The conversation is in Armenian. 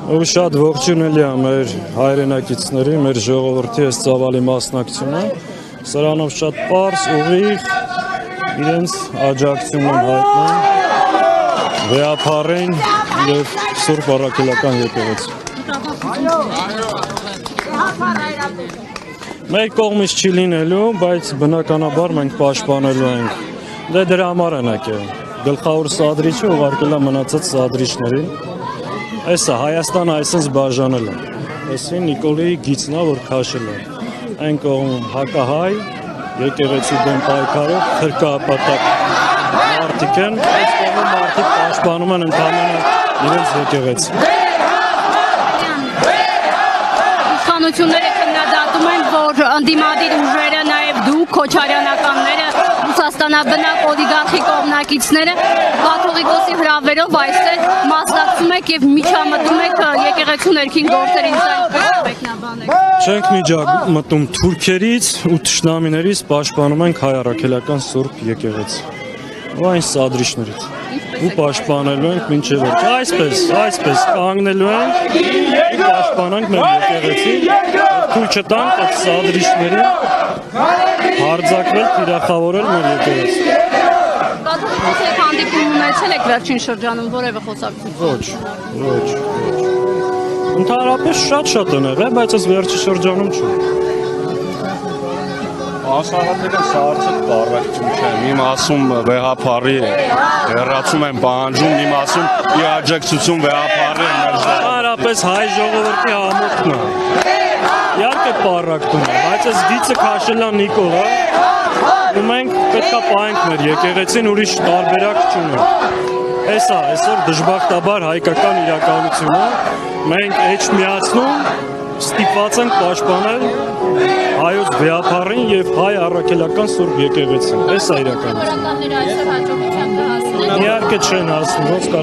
Ու շատ ողջունելի է մեր հայրենակիցների, մեր ժողովրդի այս ծավալի մասնակցությունը։ Սրանով շատ պարզ, ուղիղ իրենց աջակցությունն են հայտնում վեհապարին եւ Սուրբ Առաքելական եկեղեցին։ Մեր կողմից չի լինելու, բայց բնականաբար մենք պաշտպանելու ենք։ Դե դրա համար են եկել։ Գլխավոր սադրիչը ուղարկել է մնացած սադրիչներին։ Այսա Հայաստանը այսպես բաժանել է։ Այսին Նիկոլայի գիծն է, որ քաշել է։ Այն կողմում հակահայ, եկեղեցու դեմ պայքարող, քրկապատակ մարդիկ են, այս կողմում մարդիկ պաշտպանում են ընդհանրապես իրենց եկեղեցին։ Իշխանությունները քննադատում են, որ ընդդիմադիր ուժերը, նաև դուք, քոչարյանականները, Ռուսաստանաբնակ օլիգարխի կողմնակիցները կաթողիկոսի հրավերով այստեղ մասնակցում եք եւ միջամտում եք եկեղեցու ներքին գործերին, մեկնաբանեք։ Չենք միջամտում թուրքերից ու թշնամիներից, պաշտպանում ենք հայ առաքելական Սուրբ եկեղեցի։ Ու այն սադրիչներից։ Ու պաշտպանելու ենք մինչև վերջ։ Այսպես կանգնելու ենք ու պաշտպանանք մեր եկեղեցին, թույլ չտանք այդ սադրիչներին հարձակվել, թիրախավորել մեր եկեղեցին։ Կաթողիկոսի հանդիպում ունեցել եք վերջին շրջանում որևէ խոսակցություն։ Ոչ։ Ընդհանրապես շատ են եղել, բայց այս վերջի շրջանում չէ։ Ասաղաթելը սարստ բառակցում չէ, մի մասում վեհապարի հեռացում են պահանջում, մի մասում ի աջակցություն վեհապարի Ընդհանրապես հայ ժողովրդի համոքն է։ Իհարկե պառակտում է, բայց այս գիծը քաշել է Նիկոլը, ու մենք պետք է պահենք մեր եկեղեցին, ուրիշ տարբերակ չունենք։ Էսա այսօր դժբախտաբար հայկական իրականությունը, մենք էջ միացնում, ստիպված ենք պաշտպանել հայոց վեհապարին եւ հայ առաքելական Սուրբ եկեղեցին։ Էսա իրականությունը։ Իհարկե չեն հասնում, ոնց կարա